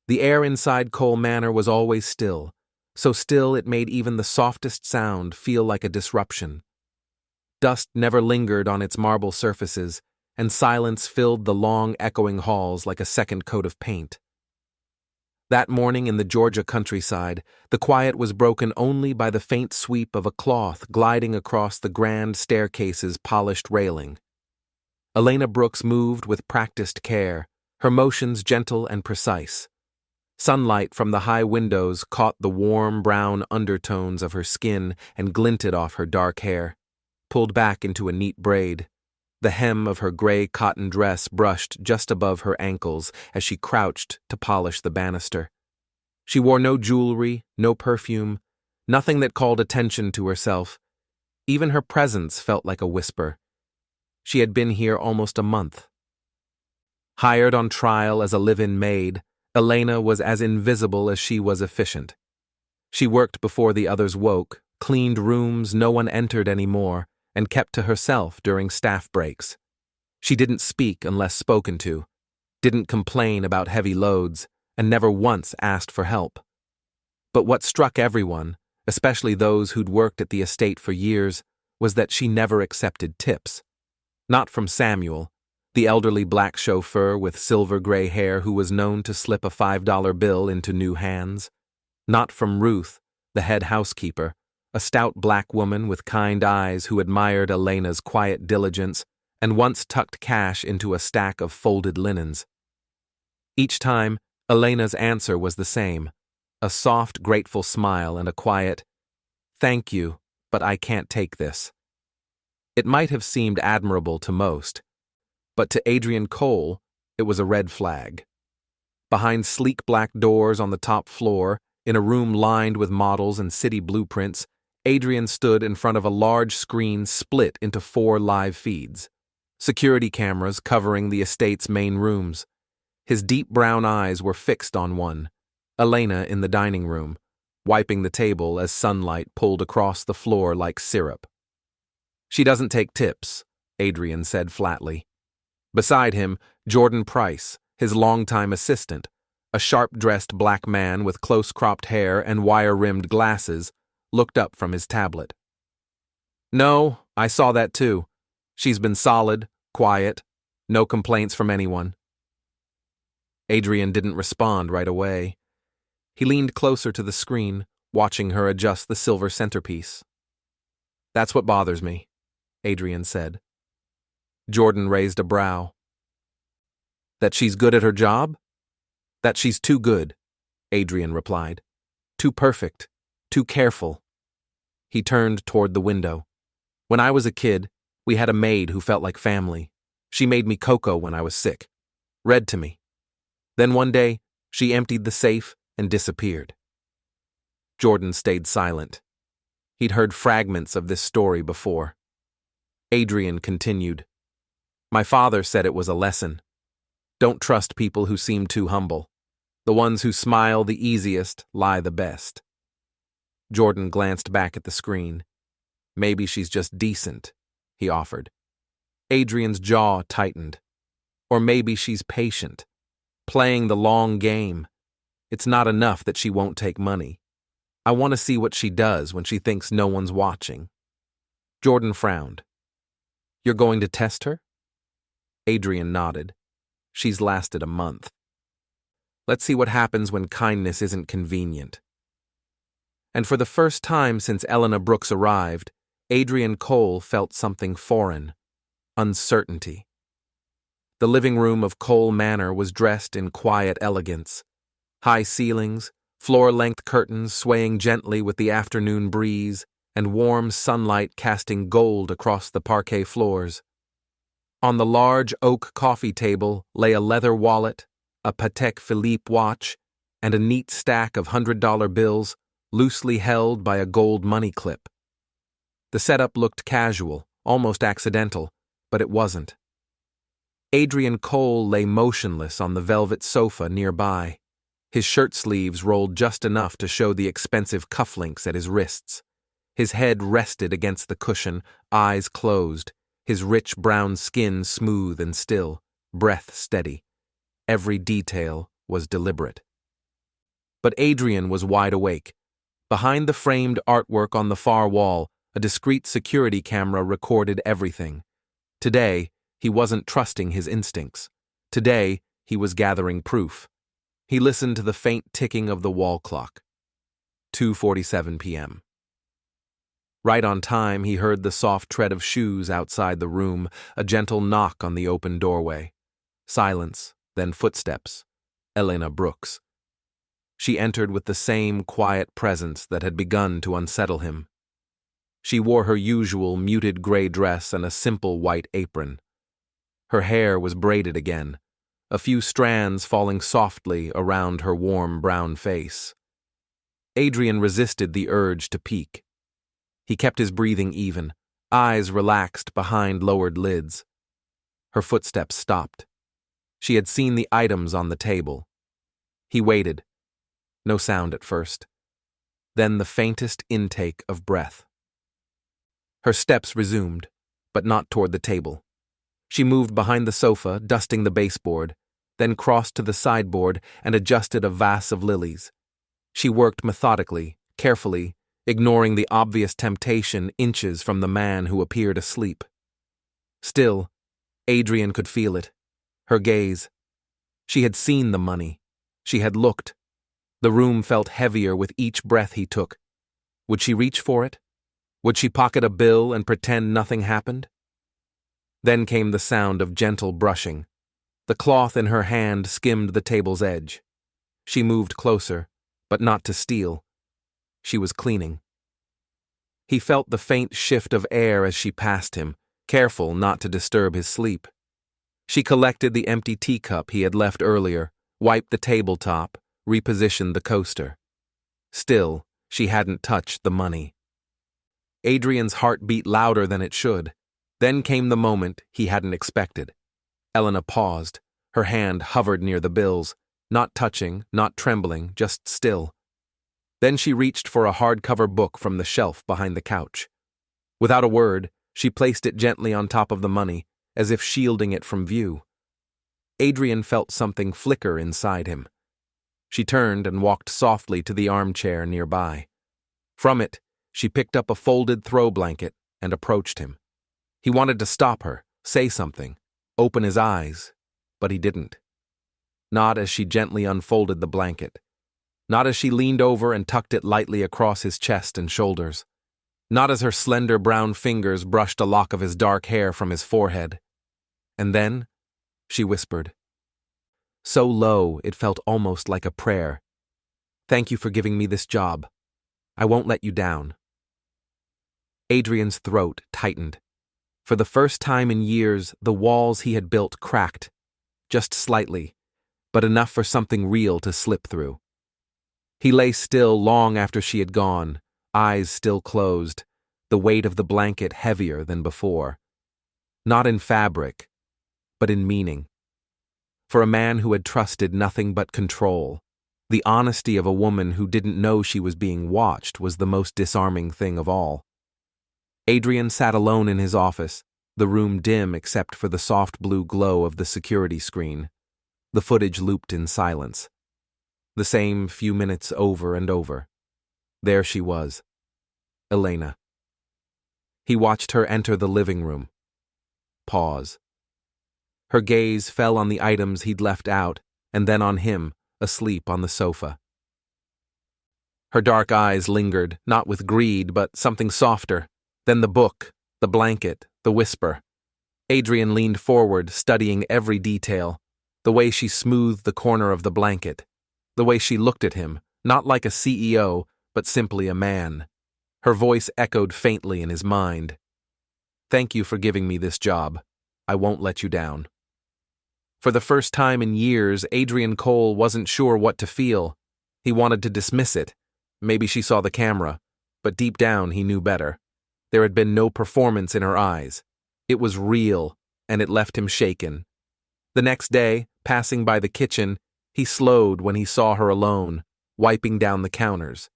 The air inside Cole Manor was always still, so still it made even the softest sound feel like a disruption. Dust never lingered on its marble surfaces, and silence filled the long, echoing halls like a second coat of paint. That morning in the Georgia countryside, the quiet was broken only by the faint sweep of a cloth gliding across the grand staircase's polished railing. Elena Brooks moved with practiced care, her motions gentle and precise. Sunlight from the high windows caught the warm brown undertones of her skin and glinted off her dark hair, pulled back into a neat braid. The hem of her gray cotton dress brushed just above her ankles as she crouched to polish the banister. She wore no jewelry, no perfume, nothing that called attention to herself. Even her presence felt like a whisper. She had been here almost a month. Hired on trial as a live-in maid, Elena was as invisible as she was efficient. She worked before the others woke, cleaned rooms no one entered anymore, and kept to herself during staff breaks. She didn't speak unless spoken to, didn't complain about heavy loads, and never once asked for help. But what struck everyone, especially those who'd worked at the estate for years, was that she never accepted tips. Not from Samuel, the elderly black chauffeur with silver-gray hair who was known to slip a $5 bill into new hands. Not from Ruth, the head housekeeper, a stout black woman with kind eyes who admired Elena's quiet diligence and once tucked cash into a stack of folded linens. Each time, Elena's answer was the same, a soft, grateful smile and a quiet, "Thank you, but I can't take this." It might have seemed admirable to most, but to Adrian Cole, it was a red flag. Behind sleek black doors on the top floor, in a room lined with models and city blueprints, Adrian stood in front of a large screen split into 4 live feeds, security cameras covering the estate's main rooms. His deep brown eyes were fixed on one, Elena in the dining room, wiping the table as sunlight pulled across the floor like syrup. "She doesn't take tips," Adrian said flatly. Beside him, Jordan Price, his longtime assistant, a sharp-dressed black man with close-cropped hair and wire-rimmed glasses, looked up from his tablet. "No, I saw that too. She's been solid, quiet, no complaints from anyone." Adrian didn't respond right away. He leaned closer to the screen, watching her adjust the silver centerpiece. "That's what bothers me," Adrian said. Jordan raised a brow. "That she's good at her job?" "That she's too good," Adrian replied. "Too perfect, too careful." He turned toward the window. "When I was a kid, we had a maid who felt like family. She made me cocoa when I was sick, read to me. Then one day, she emptied the safe and disappeared." Jordan stayed silent. He'd heard fragments of this story before. Adrian continued. "My father said it was a lesson. Don't trust people who seem too humble. The ones who smile the easiest lie the best." Jordan glanced back at the screen. "Maybe she's just decent," he offered. Adrian's jaw tightened. "Or maybe she's patient, playing the long game. It's not enough that she won't take money. I want to see what she does when she thinks no one's watching." Jordan frowned. "You're going to test her?" Adrian nodded. "She's lasted a month. Let's see what happens when kindness isn't convenient." And for the first time since Elena Brooks arrived, Adrian Cole felt something foreign, uncertainty. The living room of Cole Manor was dressed in quiet elegance. High ceilings, floor-length curtains swaying gently with the afternoon breeze, and warm sunlight casting gold across the parquet floors. On the large oak coffee table lay a leather wallet, a Patek Philippe watch, and a neat stack of $100 bills, loosely held by a gold money clip. The setup looked casual, almost accidental, but it wasn't. Adrian Cole lay motionless on the velvet sofa nearby. His shirt sleeves rolled just enough to show the expensive cufflinks at his wrists. His head rested against the cushion, eyes closed, his rich brown skin smooth and still, breath steady. Every detail was deliberate. But Adrian was wide awake. Behind the framed artwork on the far wall, a discreet security camera recorded everything. Today, he wasn't trusting his instincts. Today, he was gathering proof. He listened to the faint ticking of the wall clock. 2:47 p.m. Right on time, he heard the soft tread of shoes outside the room, a gentle knock on the open doorway. Silence, then footsteps. Elena Brooks. She entered with the same quiet presence that had begun to unsettle him. She wore her usual muted gray dress and a simple white apron. Her hair was braided again, a few strands falling softly around her warm brown face. Adrian resisted the urge to peek. He kept his breathing even, eyes relaxed behind lowered lids. Her footsteps stopped. She had seen the items on the table. He waited. No sound at first. Then the faintest intake of breath. Her steps resumed, but not toward the table. She moved behind the sofa, dusting the baseboard, then crossed to the sideboard and adjusted a vase of lilies. She worked methodically, carefully, ignoring the obvious temptation inches from the man who appeared asleep. Still, Adrian could feel it. Her gaze. She had seen the money. She had looked. The room felt heavier with each breath he took. Would she reach for it? Would she pocket a bill and pretend nothing happened? Then came the sound of gentle brushing. The cloth in her hand skimmed the table's edge. She moved closer, but not to steal. She was cleaning. He felt the faint shift of air as she passed him, careful not to disturb his sleep. She collected the empty teacup he had left earlier, wiped the tabletop, repositioned the coaster. Still, she hadn't touched the money. Adrian's heart beat louder than it should. Then came the moment he hadn't expected. Elena paused. Her hand hovered near the bills, not touching, not trembling, just still. Then she reached for a hardcover book from the shelf behind the couch. Without a word, she placed it gently on top of the money, as if shielding it from view. Adrian felt something flicker inside him. She turned and walked softly to the armchair nearby. From it, she picked up a folded throw blanket and approached him. He wanted to stop her, say something, open his eyes, but he didn't. Not as she gently unfolded the blanket. Not as she leaned over and tucked it lightly across his chest and shoulders. Not as her slender brown fingers brushed a lock of his dark hair from his forehead. And then, she whispered. So low it felt almost like a prayer. "Thank you for giving me this job. I won't let you down." Adrian's throat tightened. For the first time in years, the walls he had built cracked. Just slightly, but enough for something real to slip through. He lay still long after she had gone, eyes still closed, the weight of the blanket heavier than before. Not in fabric, but in meaning. For a man who had trusted nothing but control, the honesty of a woman who didn't know she was being watched was the most disarming thing of all. Adrian sat alone in his office, the room dim except for the soft blue glow of the security screen. The footage looped in silence. The same few minutes over and over. There she was, Elena. He watched her enter the living room. Pause. Her gaze fell on the items he'd left out, and then on him, asleep on the sofa. Her dark eyes lingered, not with greed, but something softer. Then the book, the blanket, the whisper. Adrian leaned forward, studying every detail. The way she smoothed the corner of the blanket. The way she looked at him, not like a CEO, but simply a man. Her voice echoed faintly in his mind. "Thank you for giving me this job. I won't let you down." For the first time in years, Adrian Cole wasn't sure what to feel. He wanted to dismiss it. Maybe she saw the camera, but deep down he knew better. There had been no performance in her eyes. It was real, and it left him shaken. The next day, passing by the kitchen, he slowed when he saw her alone, wiping down the counters.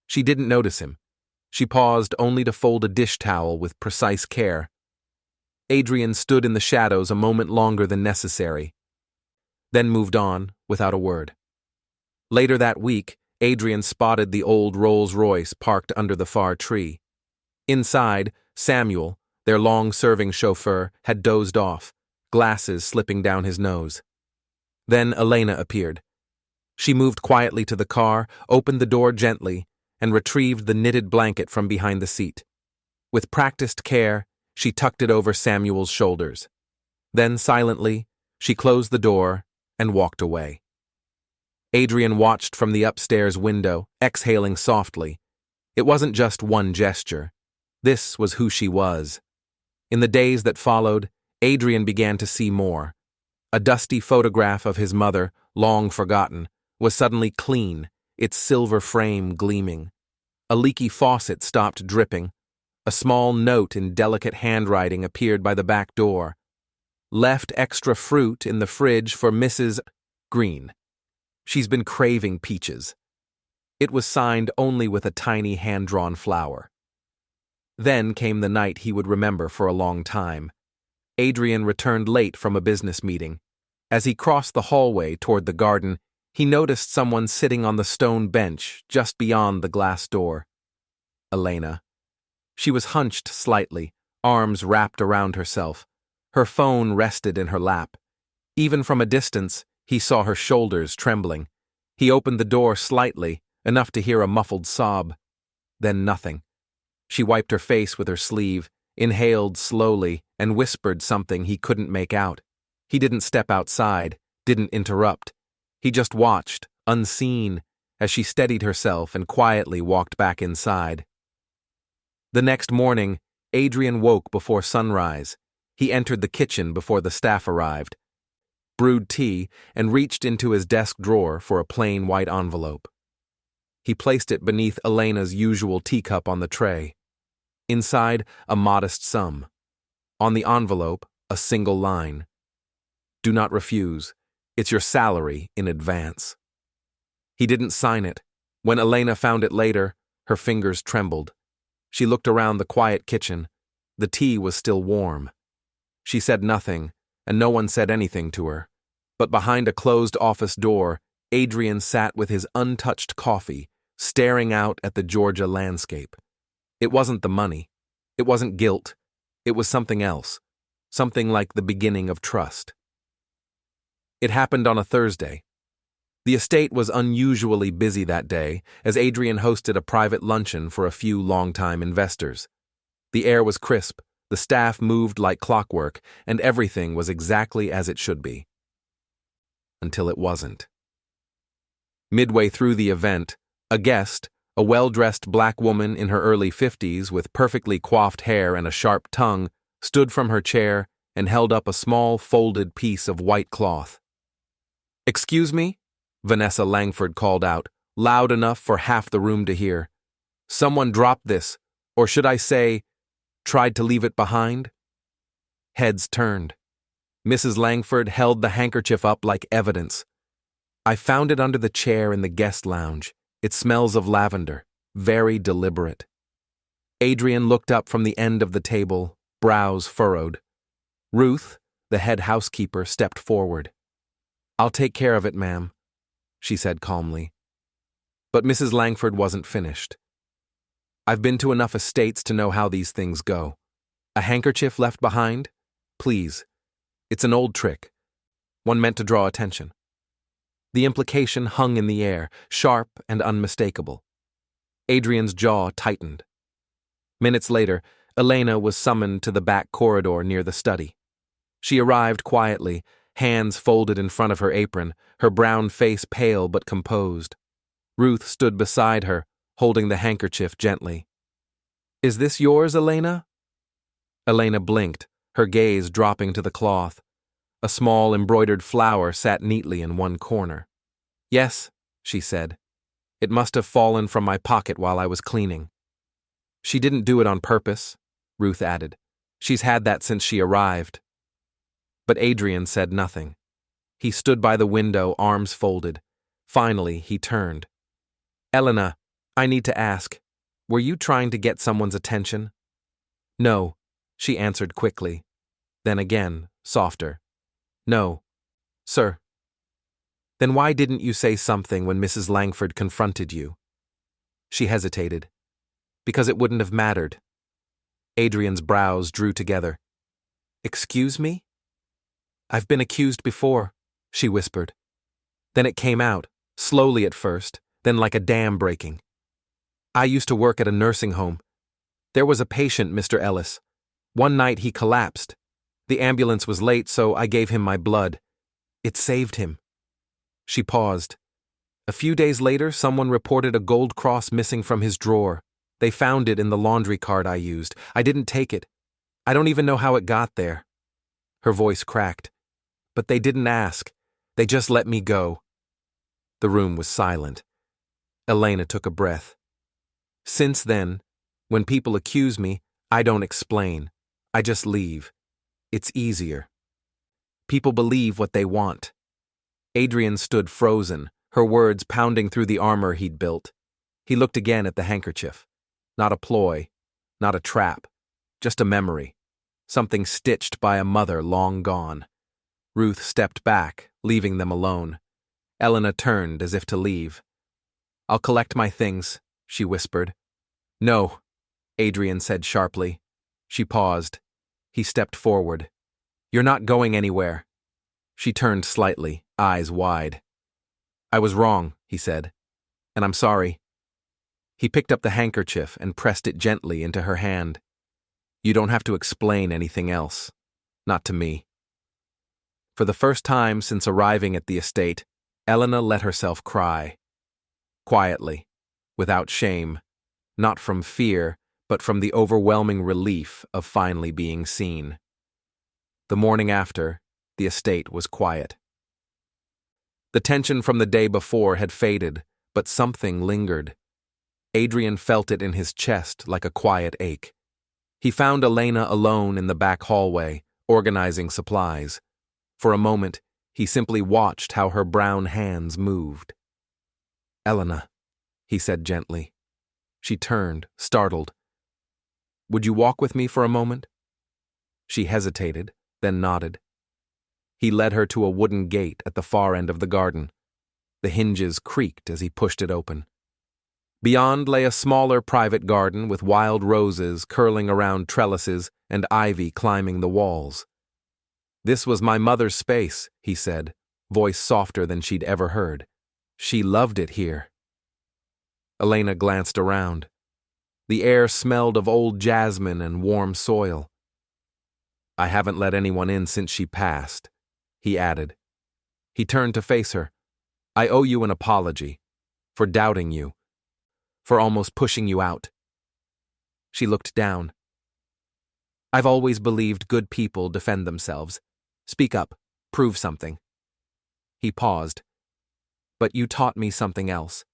She didn't notice him. She paused only to fold a dish towel with precise care. Adrian stood in the shadows a moment longer than necessary, then moved on without a word. Later that week, Adrian spotted the old Rolls-Royce parked under the far tree. Inside, Samuel, their long-serving chauffeur, had dozed off, glasses slipping down his nose. Then Elena appeared. She moved quietly to the car, opened the door gently, and retrieved the knitted blanket from behind the seat. With practiced care, she tucked it over Samuel's shoulders. Then, silently, she closed the door and walked away. Adrian watched from the upstairs window, exhaling softly. It wasn't just one gesture. This was who she was. In the days that followed, Adrian began to see more. A dusty photograph of his mother, long forgotten, was suddenly clean, its silver frame gleaming. A leaky faucet stopped dripping. A small note in delicate handwriting appeared by the back door. Left extra fruit in the fridge for Mrs. Green. She's been craving peaches. It was signed only with a tiny hand-drawn flower. Then came the night he would remember for a long time. Adrian returned late from a business meeting. As he crossed the hallway toward the garden, he noticed someone sitting on the stone bench just beyond the glass door. Elena. She was hunched slightly, arms wrapped around herself. Her phone rested in her lap. Even from a distance, he saw her shoulders trembling. He opened the door slightly, enough to hear a muffled sob. Then nothing. She wiped her face with her sleeve, inhaled slowly, and whispered something he couldn't make out. He didn't step outside, didn't interrupt. He just watched, unseen, as she steadied herself and quietly walked back inside. The next morning, Adrian woke before sunrise. He entered the kitchen before the staff arrived, brewed tea, and reached into his desk drawer for a plain white envelope. He placed it beneath Elena's usual teacup on the tray. Inside, a modest sum. On the envelope, a single line. Do not refuse. It's your salary in advance. He didn't sign it. When Elena found it later, her fingers trembled. She looked around the quiet kitchen. The tea was still warm. She said nothing, and no one said anything to her. But behind a closed office door, Adrian sat with his untouched coffee, staring out at the Georgia landscape. It wasn't the money. It wasn't guilt. It was something else. Something like the beginning of trust. It happened on a Thursday. The estate was unusually busy that day, as Adrian hosted a private luncheon for a few longtime investors. The air was crisp, the staff moved like clockwork, and everything was exactly as it should be. Until it wasn't. Midway through the event, a guest, a well-dressed black woman in her early 50s with perfectly coiffed hair and a sharp tongue, stood from her chair and held up a small folded piece of white cloth. "Excuse me?" Vanessa Langford called out, loud enough for half the room to hear. "Someone dropped this, or should I say, tried to leave it behind?" Heads turned. Mrs. Langford held the handkerchief up like evidence. "I found it under the chair in the guest lounge. It smells of lavender, very deliberate." Adrian looked up from the end of the table, brows furrowed. Ruth, the head housekeeper, stepped forward. "I'll take care of it, ma'am," she said calmly. But Mrs. Langford wasn't finished. "I've been to enough estates to know how these things go. A handkerchief left behind? Please. It's an old trick. One meant to draw attention." The implication hung in the air, sharp and unmistakable. Adrian's jaw tightened. Minutes later, Elena was summoned to the back corridor near the study. She arrived quietly, hands folded in front of her apron, her brown face pale but composed. Ruth stood beside her, holding the handkerchief gently. "Is this yours, Elena?" Elena blinked, her gaze dropping to the cloth. A small embroidered flower sat neatly in one corner. "Yes," she said. "It must have fallen from my pocket while I was cleaning." "She didn't do it on purpose," Ruth added. "She's had that since she arrived." But Adrian said nothing. He stood by the window, arms folded. Finally, he turned. "Elena, I need to ask, were you trying to get someone's attention?" "No," she answered quickly. Then again, softer. "No, sir." Then why didn't you say something when Mrs. Langford confronted you? She hesitated. Because it wouldn't have mattered. Adrian's brows drew together. Excuse me? I've been accused before, she whispered. Then it came out, slowly at first, then like a dam breaking. I used to work at a nursing home. There was a patient, Mr. Ellis. One night he collapsed. The ambulance was late, so I gave him my blood. It saved him. She paused. A few days later, someone reported a gold cross missing from his drawer. They found it in the laundry cart I used. I didn't take it. I don't even know how it got there. Her voice cracked. But they didn't ask. They just let me go. The room was silent. Elena took a breath. Since then, when people accuse me, I don't explain. I just leave. It's easier. People believe what they want. Adrian stood frozen, her words pounding through the armor he'd built. He looked again at the handkerchief. Not a ploy, not a trap, just a memory. Something stitched by a mother long gone. Ruth stepped back, leaving them alone. Elena turned as if to leave. I'll collect my things, she whispered. No, Adrian said sharply. She paused. He stepped forward. You're not going anywhere. She turned slightly, eyes wide. I was wrong, he said, and I'm sorry. He picked up the handkerchief and pressed it gently into her hand. You don't have to explain anything else. Not to me. For the first time since arriving at the estate, Elena let herself cry. Quietly, without shame, not from fear, but from the overwhelming relief of finally being seen. The morning after, the estate was quiet. The tension from the day before had faded, but something lingered. Adrian felt it in his chest like a quiet ache. He found Elena alone in the back hallway, organizing supplies. For a moment, he simply watched how her brown hands moved. Elena, he said gently. She turned, startled. Would you walk with me for a moment? She hesitated, then nodded. He led her to a wooden gate at the far end of the garden. The hinges creaked as he pushed it open. Beyond lay a smaller private garden with wild roses curling around trellises and ivy climbing the walls. This was my mother's space, he said, voice softer than she'd ever heard. She loved it here. Elena glanced around. The air smelled of old jasmine and warm soil. I haven't let anyone in since she passed, he added. He turned to face her. I owe you an apology for doubting you, for almost pushing you out. She looked down. I've always believed good people defend themselves. Speak up, prove something. He paused. But you taught me something else.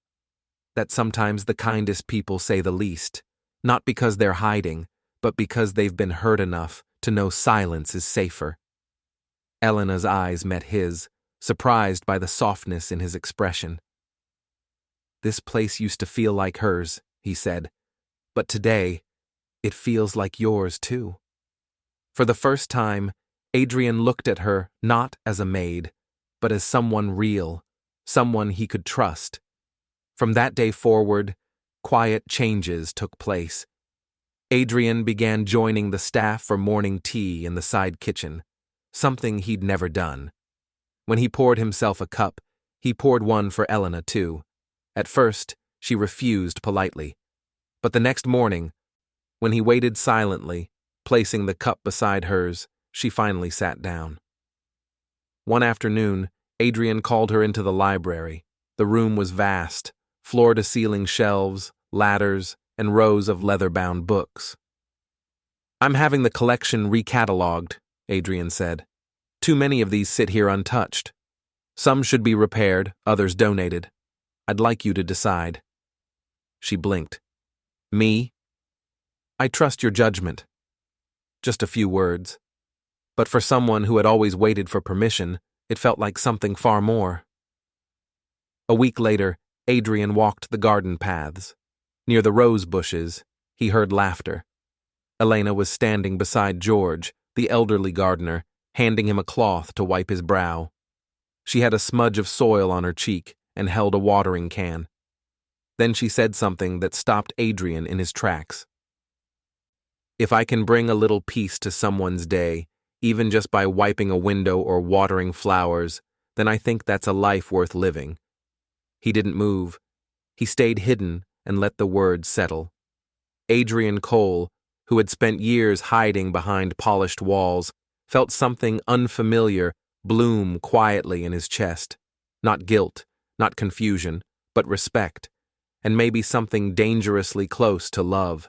That sometimes the kindest people say the least, not because they're hiding, but because they've been hurt enough to know silence is safer. Elena's eyes met his, surprised by the softness in his expression. This place used to feel like hers, he said, but today, it feels like yours too. For the first time, Adrian looked at her not as a maid, but as someone real, someone he could trust. From that day forward, quiet changes took place. Adrian began joining the staff for morning tea in the side kitchen, something he'd never done. When he poured himself a cup, he poured one for Elena too. At first, she refused politely. But the next morning, when he waited silently, placing the cup beside hers, she finally sat down. One afternoon, Adrian called her into the library. The room was vast, floor-to-ceiling shelves, ladders, and rows of leather-bound books. I'm having the collection recatalogued, Adrian said. Too many of these sit here untouched. Some should be repaired, others donated. I'd like you to decide. She blinked. Me? I trust your judgment. Just a few words. But for someone who had always waited for permission, it felt like something far more. A week later, Adrian walked the garden paths. Near the rose bushes, he heard laughter. Elena was standing beside George, the elderly gardener, handing him a cloth to wipe his brow. She had a smudge of soil on her cheek and held a watering can. Then she said something that stopped Adrian in his tracks. "If I can bring a little peace to someone's day, even just by wiping a window or watering flowers, then I think that's a life worth living." He didn't move. He stayed hidden and let the words settle. Adrian Cole, who had spent years hiding behind polished walls, felt something unfamiliar bloom quietly in his chest. Not guilt, not confusion, but respect, and maybe something dangerously close to love.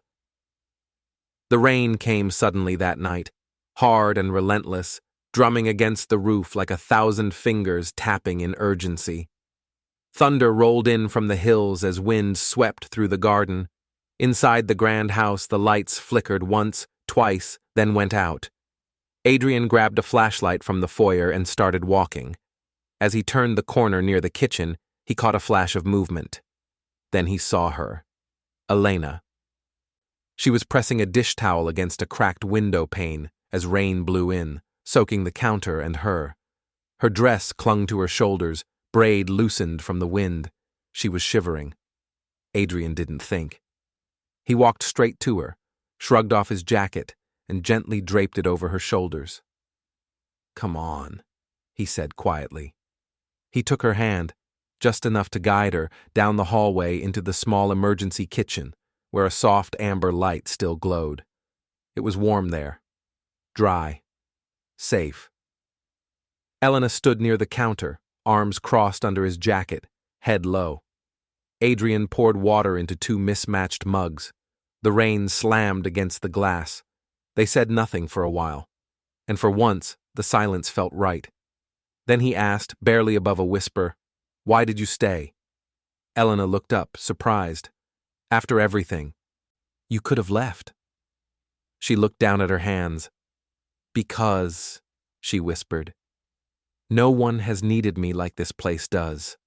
The rain came suddenly that night, hard and relentless, drumming against the roof like 1,000 fingers tapping in urgency. Thunder rolled in from the hills as wind swept through the garden. Inside the grand house, the lights flickered once, twice, then went out. Adrian grabbed a flashlight from the foyer and started walking. As he turned the corner near the kitchen, he caught a flash of movement. Then he saw her. Elena. She was pressing a dish towel against a cracked window pane as rain blew in, soaking the counter and her. Her dress clung to her shoulders, braid loosened from the wind. She was shivering. Adrian didn't think. He walked straight to her, shrugged off his jacket, and gently draped it over her shoulders. "Come on," he said quietly. He took her hand, just enough to guide her down the hallway into the small emergency kitchen, where a soft amber light still glowed. It was warm there. Dry. Safe. Elena stood near the counter, arms crossed under his jacket, head low. Adrian poured water into 2 mismatched mugs. The rain slammed against the glass. They said nothing for a while, and for once the silence felt right. Then he asked, barely above a whisper, "Why did you stay?" Elena looked up, surprised. "After everything. You could have left." She looked down at her hands. "Because," she whispered, "no one has needed me like this place does."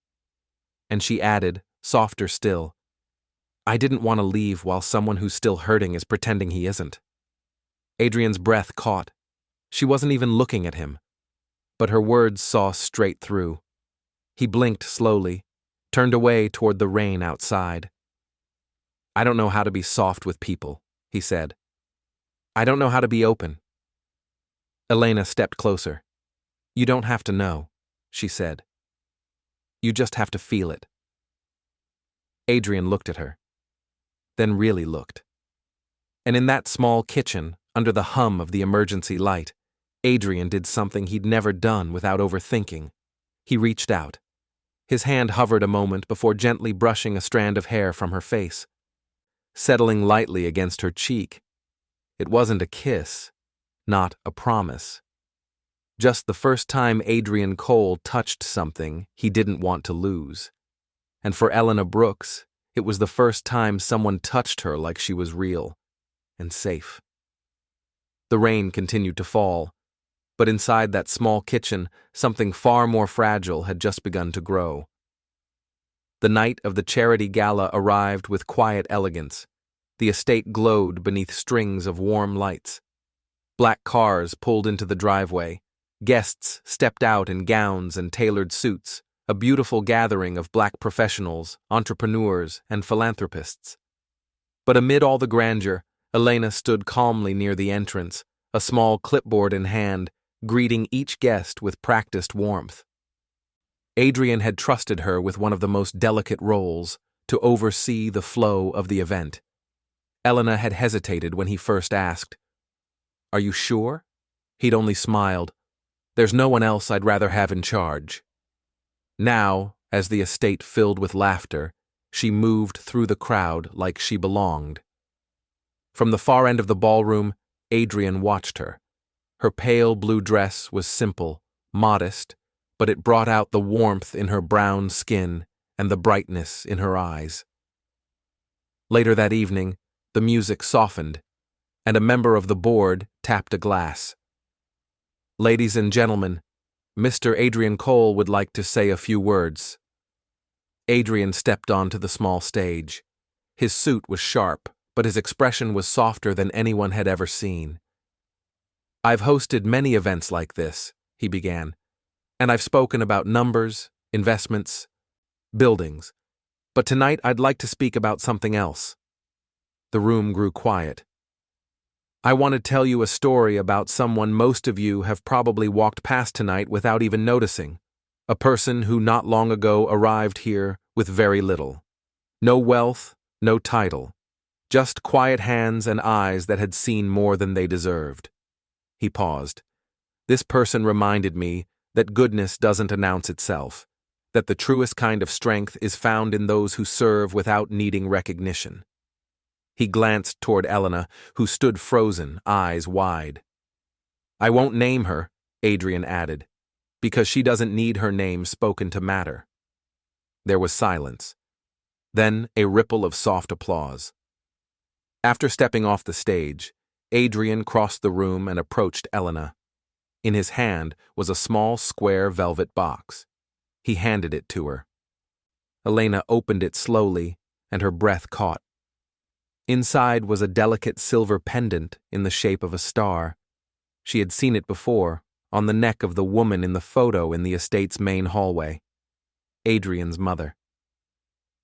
And she added, softer still, "I didn't want to leave while someone who's still hurting is pretending he isn't." Adrian's breath caught. She wasn't even looking at him, but her words saw straight through. He blinked slowly, turned away toward the rain outside. "I don't know how to be soft with people," he said. "I don't know how to be open." Elena stepped closer. "You don't have to know," she said. "You just have to feel it." Adrian looked at her, then really looked. And in that small kitchen, under the hum of the emergency light, Adrian did something he'd never done without overthinking. He reached out. His hand hovered a moment before gently brushing a strand of hair from her face, settling lightly against her cheek. It wasn't a kiss, not a promise. Just the first time Adrian Cole touched something he didn't want to lose. And for Elena Brooks, it was the first time someone touched her like she was real and safe. The rain continued to fall, but inside that small kitchen, something far more fragile had just begun to grow. The night of the charity gala arrived with quiet elegance. The estate glowed beneath strings of warm lights. Black cars pulled into the driveway. Guests stepped out in gowns and tailored suits, a beautiful gathering of black professionals, entrepreneurs, and philanthropists. But amid all the grandeur, Elena stood calmly near the entrance, a small clipboard in hand, greeting each guest with practiced warmth. Adrian had trusted her with one of the most delicate roles, to oversee the flow of the event. Elena had hesitated when he first asked, "Are you sure?" He'd only smiled. "There's no one else I'd rather have in charge." Now, as the estate filled with laughter, she moved through the crowd like she belonged. From the far end of the ballroom, Adrian watched her. Her pale blue dress was simple, modest, but it brought out the warmth in her brown skin and the brightness in her eyes. Later that evening, the music softened, and a member of the board tapped a glass. "Ladies and gentlemen, Mr. Adrian Cole would like to say a few words." Adrian stepped onto the small stage. His suit was sharp, but his expression was softer than anyone had ever seen. "I've hosted many events like this," he began, And I've spoken about numbers, investments, buildings. But tonight I'd like to speak about something else. The room grew quiet. I want to tell you a story about someone most of you have probably walked past tonight without even noticing. A person who not long ago arrived here with very little. No wealth, no title. Just quiet hands and eyes that had seen more than they deserved. He paused. This person reminded me that goodness doesn't announce itself, that the truest kind of strength is found in those who serve without needing recognition. He glanced toward Elena, who stood frozen, eyes wide. I won't name her, Adrian added, because she doesn't need her name spoken to matter. There was silence. Then a ripple of soft applause. After stepping off the stage, Adrian crossed the room and approached Elena. In his hand was a small square velvet box. He handed it to her. Elena opened it slowly, and her breath caught. Inside was a delicate silver pendant in the shape of a star. She had seen it before, on the neck of the woman in the photo in the estate's main hallway. Adrian's mother.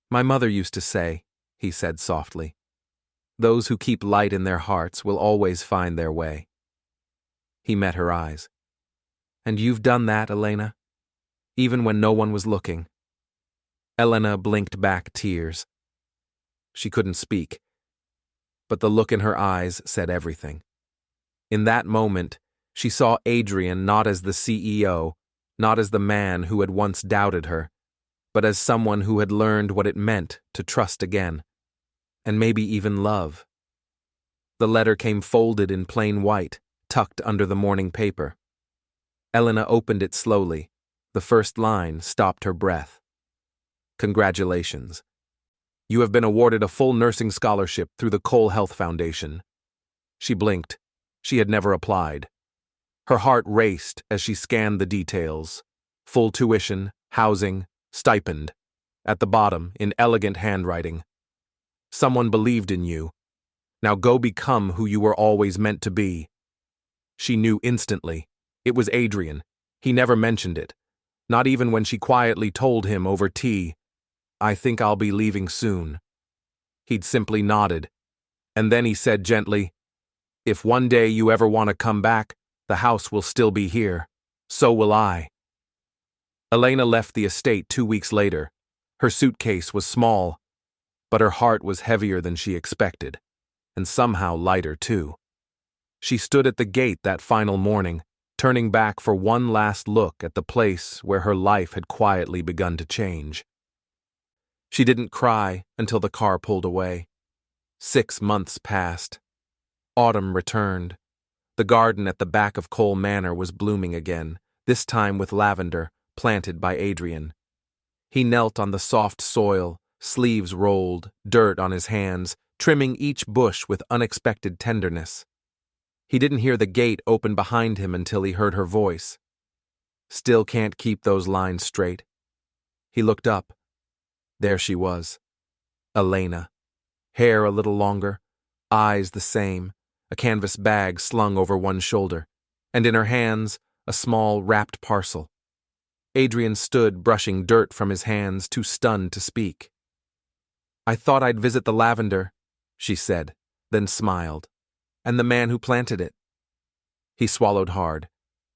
My mother used to say, he said softly, those who keep light in their hearts will always find their way. He met her eyes. And you've done that, Elena? Even when no one was looking. Elena blinked back tears. She couldn't speak, but the look in her eyes said everything. In that moment, she saw Adrian not as the CEO, not as the man who had once doubted her, but as someone who had learned what it meant to trust again, and maybe even love. The letter came folded in plain white, tucked under the morning paper. Elena opened it slowly. The first line stopped her breath. Congratulations. You have been awarded a full nursing scholarship through the Cole Health Foundation. She blinked. She had never applied. Her heart raced as she scanned the details. Full tuition, housing, stipend. At the bottom, in elegant handwriting. Someone believed in you. Now go become who you were always meant to be. She knew instantly. It was Adrian. He never mentioned it. Not even when she quietly told him over tea, I think I'll be leaving soon. He'd simply nodded. And then he said gently, if one day you ever want to come back, the house will still be here. So will I. Elena left the estate 2 weeks later. Her suitcase was small, but her heart was heavier than she expected, and somehow lighter too. She stood at the gate that final morning, turning back for one last look at the place where her life had quietly begun to change. She didn't cry until the car pulled away. 6 months passed. Autumn returned. The garden at the back of Cole Manor was blooming again, this time with lavender, planted by Adrian. He knelt on the soft soil, sleeves rolled, dirt on his hands, trimming each bush with unexpected tenderness. He didn't hear the gate open behind him until he heard her voice. Still can't keep those lines straight. He looked up. There she was. Elena. Hair a little longer, eyes the same, a canvas bag slung over one shoulder, and in her hands, a small wrapped parcel. Adrian stood brushing dirt from his hands, too stunned to speak. I thought I'd visit the lavender, she said, then smiled. And the man who planted it. He swallowed hard.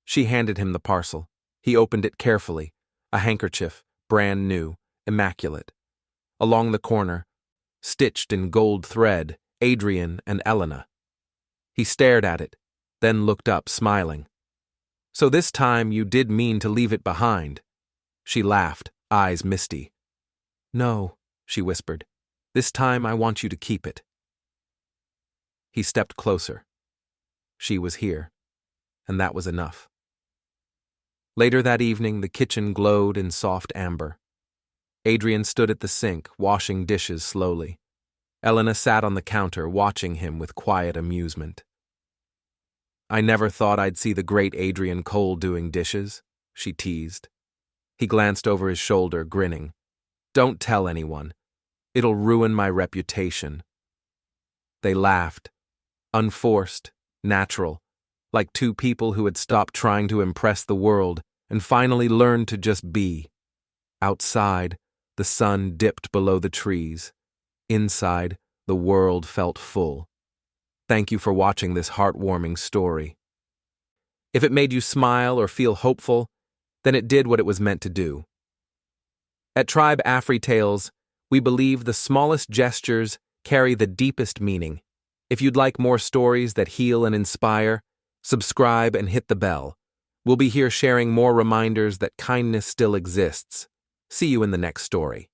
She handed him the parcel. He opened it carefully, a handkerchief, brand new, immaculate. Along the corner, stitched in gold thread, Adrian and Elena. He stared at it, then looked up, smiling. So this time you did mean to leave it behind. She laughed, eyes misty. No, she whispered. This time I want you to keep it. He stepped closer. She was here, and that was enough. Later that evening, the kitchen glowed in soft amber. Adrian stood at the sink, washing dishes slowly. Elena sat on the counter, watching him with quiet amusement. I never thought I'd see the great Adrian Cole doing dishes, she teased. He glanced over his shoulder, grinning. Don't tell anyone. It'll ruin my reputation. They laughed. Unforced, natural, like two people who had stopped trying to impress the world and finally learned to just be. Outside, the sun dipped below the trees. Inside, the world felt full. Thank you for watching this heartwarming story. If it made you smile or feel hopeful, then it did what it was meant to do. At TribeAfriTales, we believe the smallest gestures carry the deepest meaning. If you'd like more stories that heal and inspire, subscribe and hit the bell. We'll be here sharing more reminders that kindness still exists. See you in the next story.